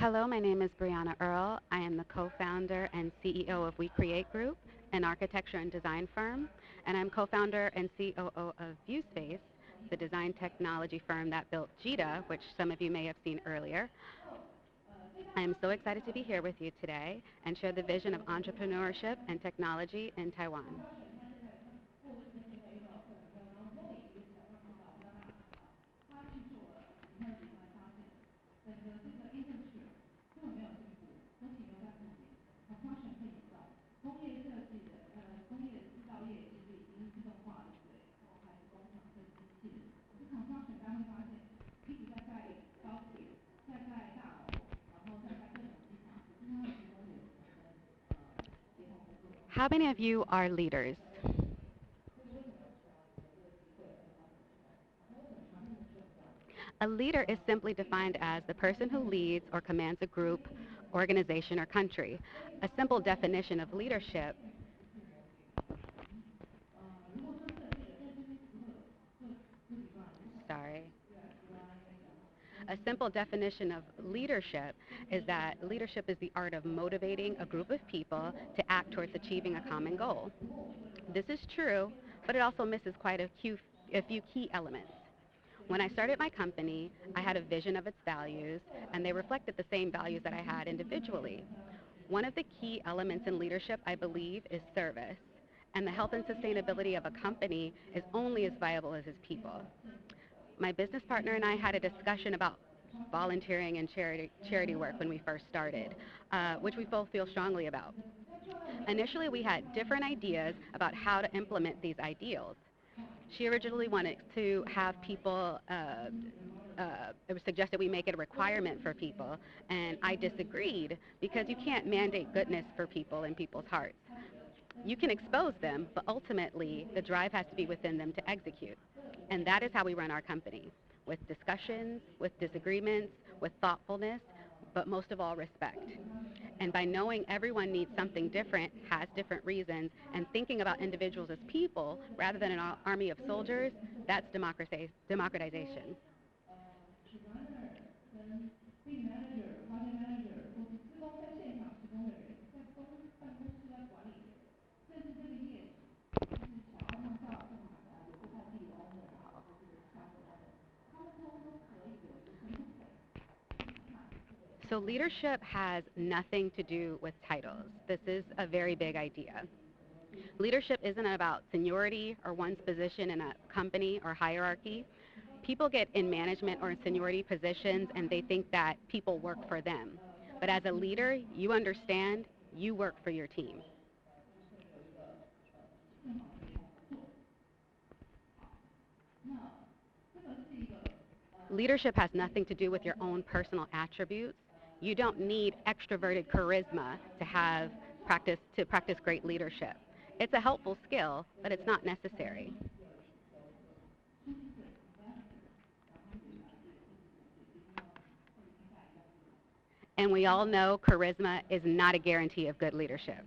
Hello, my name is Briana Earl. I am the co-founder and CEO of We Create Group, an architecture and design firm, and I'm co-founder and COO of VIU.SPACE, the design technology firm that built JITA, which some of you may have seen earlier. I am so excited to be here with you today and share the vision of entrepreneurship and technology in Taiwan. How many of you are leaders? A leader is simply defined as the person who leads or commands a group, organization, or country. A simple definition of leadership A simple definition of leadership is that leadership is the art of motivating a group of people to act towards achieving a common goal. This is true, but it also misses quite a few key elements. When I started my company, I had a vision of its values, and they reflected the same values that I had individually. One of the key elements in leadership, I believe, is service, and the health and sustainability of a company is only as viable as its people. My business partner and I had a discussion about volunteering and charity work when we first started, which we both feel strongly about. Initially, we had different ideas about how to implement these ideals. She originally wanted to have people, it was suggested we make it a requirement for people, and I disagreed because you can't mandate goodness for people in people's hearts. You can expose them, but ultimately the drive has to be within them to execute. And that is how we run our company, with discussions, with disagreements, with thoughtfulness, but most of all, respect. And by knowing everyone needs something different, has different reasons, and thinking about individuals as people rather than an army of soldiers, that's democratization. So leadership has nothing to do with titles. This is a very big idea. Leadership isn't about seniority or one's position in a company or hierarchy. People get in management or in seniority positions and they think that people work for them. But as a leader, you understand you work for your team. Leadership has nothing to do with your own personal attributes. You don't need extroverted charisma to practice great leadership. It's a helpful skill, but it's not necessary. And we all know charisma is not a guarantee of good leadership.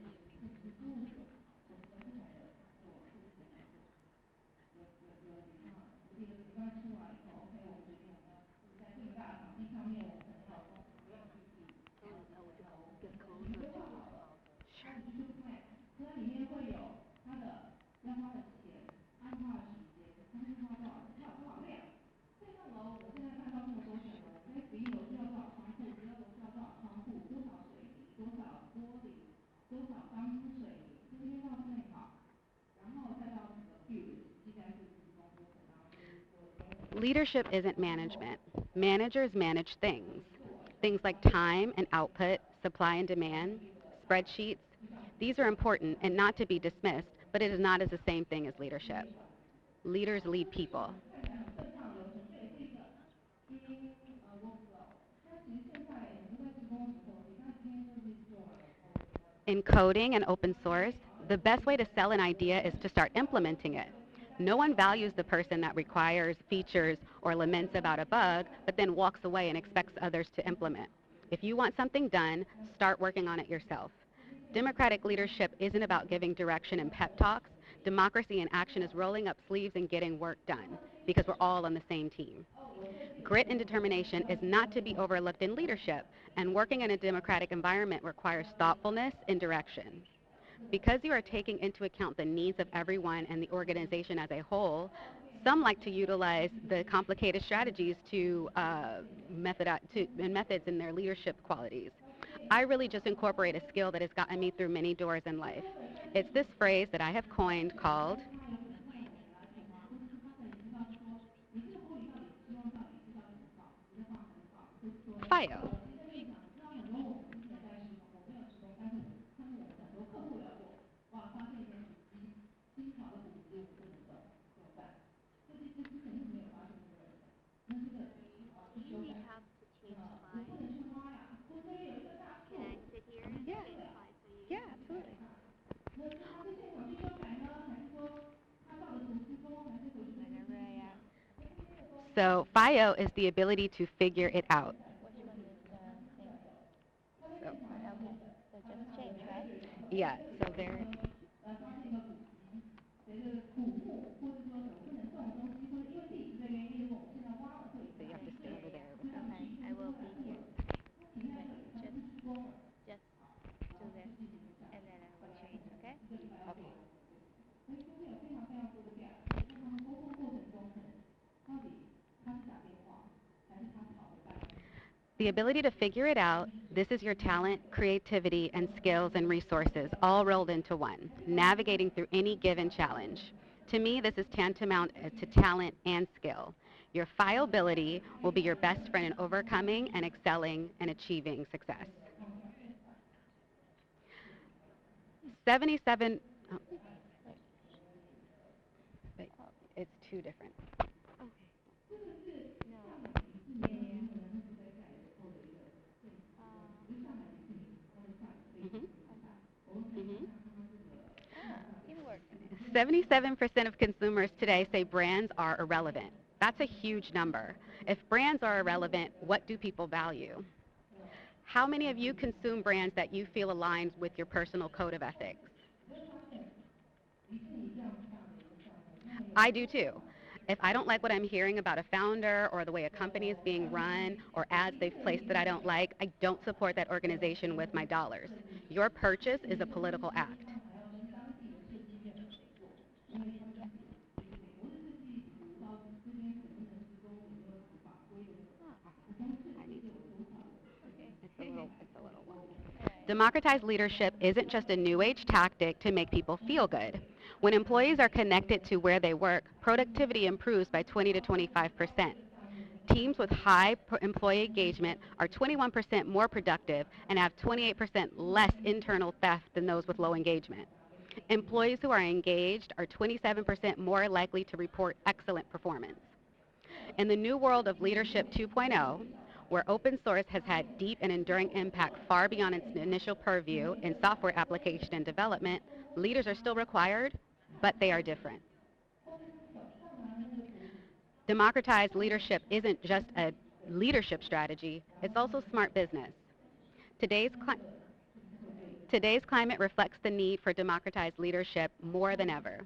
Leadership isn't management. Managers manage things. Things like time and output, supply and demand, spreadsheets. These are important and not to be dismissed, but it is not as the same thing as leadership. Leaders lead people. In coding and open source, the best way to sell an idea is to start implementing it. No one values the person that requires features or laments about a bug, but then walks away and expects others to implement. If you want something done, start working on it yourself. Democratic leadership isn't about giving direction and pep talks. Democracy in action is rolling up sleeves and getting work done, because we're all on the same team. Grit and determination is not to be overlooked in leadership, and working in a democratic environment requires thoughtfulness and direction. Because you are taking into account the needs of everyone and the organization as a whole, some like to utilize the complicated strategies and methods in their leadership qualities. I really just incorporate a skill that has gotten me through many doors in life. It's this phrase that I have coined called VIU. Yeah, absolutely. So VIU is the ability to figure it out. So, just change, right? Yeah, so there. So you have to stay over there. Okay, I will be here. Just do this, and then I will change, okay? Okay. The ability to figure it out, this is your talent, creativity, and skills and resources all rolled into one, navigating through any given challenge. To me, this is tantamount to talent and skill. Your VIU ability will be your best friend in overcoming and excelling and achieving success. 77, oh, wait, it's two different. Mm-hmm. 77% of consumers today say brands are irrelevant. That's a huge number. If brands are irrelevant, what do people value? How many of you consume brands that you feel aligns with your personal code of ethics? I do too. If I don't like what I'm hearing about a founder or the way a company is being run or ads they've placed that I don't like, I don't support that organization with my dollars. Your purchase is a political act. It's a little one. Democratized leadership isn't just a new age tactic to make people feel good. When employees are connected to where they work, productivity improves by 20 to 25%. Teams with high employee engagement are 21% more productive and have 28% less internal theft than those with low engagement. Employees who are engaged are 27% more likely to report excellent performance. In the new world of Leadership 2.0, where open source has had deep and enduring impact far beyond its initial purview in software application and development, leaders are still required, but they are different. Democratized leadership isn't just a leadership strategy, it's also smart business. Today's climate reflects the need for democratized leadership more than ever.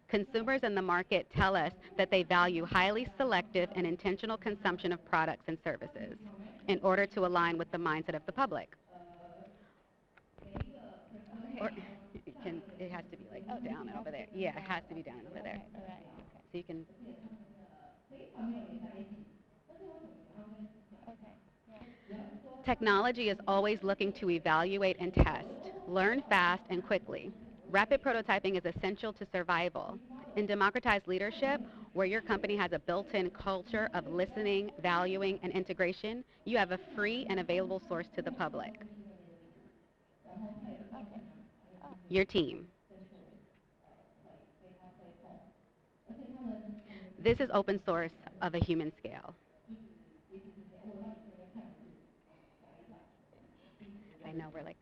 Consumers in the market tell us that they value highly selective and intentional consumption of products and services in order to align with the mindset of the public. Or it has to be like down over there. Yeah, it has to be down over there. So you can. Technology is always looking to evaluate and test, learn fast and quickly. Rapid prototyping is essential to survival. In democratized leadership, where your company has a built-in culture of listening, valuing, and integration, you have a free and available source to the public. Your team. This is open source of a human scale. I know we're like,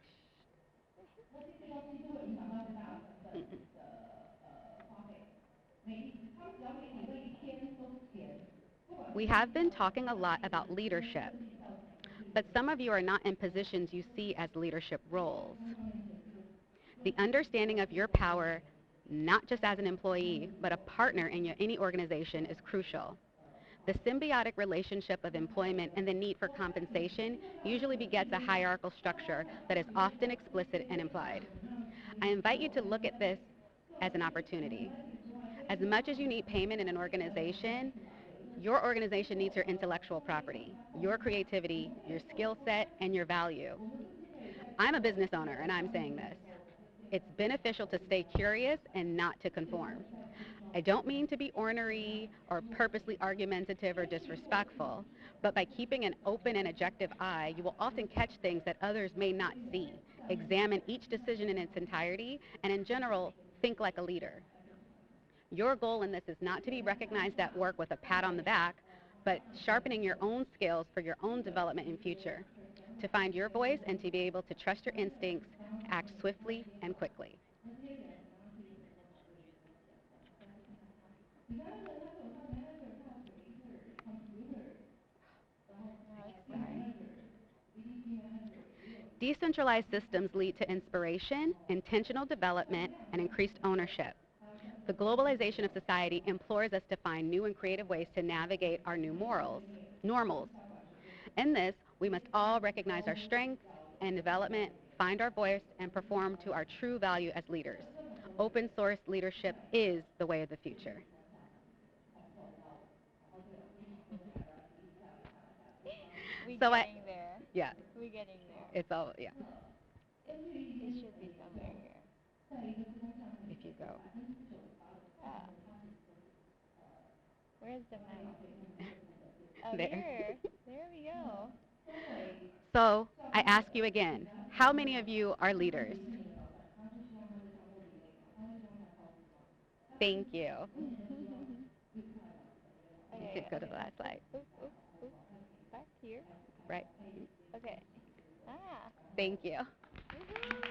We have been talking a lot about leadership, but some of you are not in positions you see as leadership roles. The understanding of your power not just as an employee, but a partner in any organization, is crucial. The symbiotic relationship of employment and the need for compensation usually begets a hierarchical structure that is often explicit and implied. I invite you to look at this as an opportunity. As much as you need payment in an organization, your organization needs your intellectual property, your creativity, your skill set, and your value. I'm a business owner, and I'm saying this. It's beneficial to stay curious and not to conform. I don't mean to be ornery or purposely argumentative or disrespectful, but by keeping an open and objective eye, you will often catch things that others may not see. Examine each decision in its entirety, and in general, think like a leader. Your goal in this is not to be recognized at work with a pat on the back, but sharpening your own skills for your own development in future, to find your voice and to be able to trust your instincts, act swiftly and quickly. Decentralized systems lead to inspiration, intentional development, and increased ownership. The globalization of society implores us to find new and creative ways to navigate our new normals. In this, we must all recognize our strengths and development, find our voice, and perform to our true value as leaders. Open source leadership is the way of the future. We're getting there. Yeah. We're getting there. It's all, yeah. It should be somewhere here. If you go. Ah. Where's the map? Oh, There. here. There we go. So I ask you again, how many of you are leaders? Thank you. Okay. You could go to the last slide. Oop. Back here. Right. Okay. Ah. Thank you. Woohoo.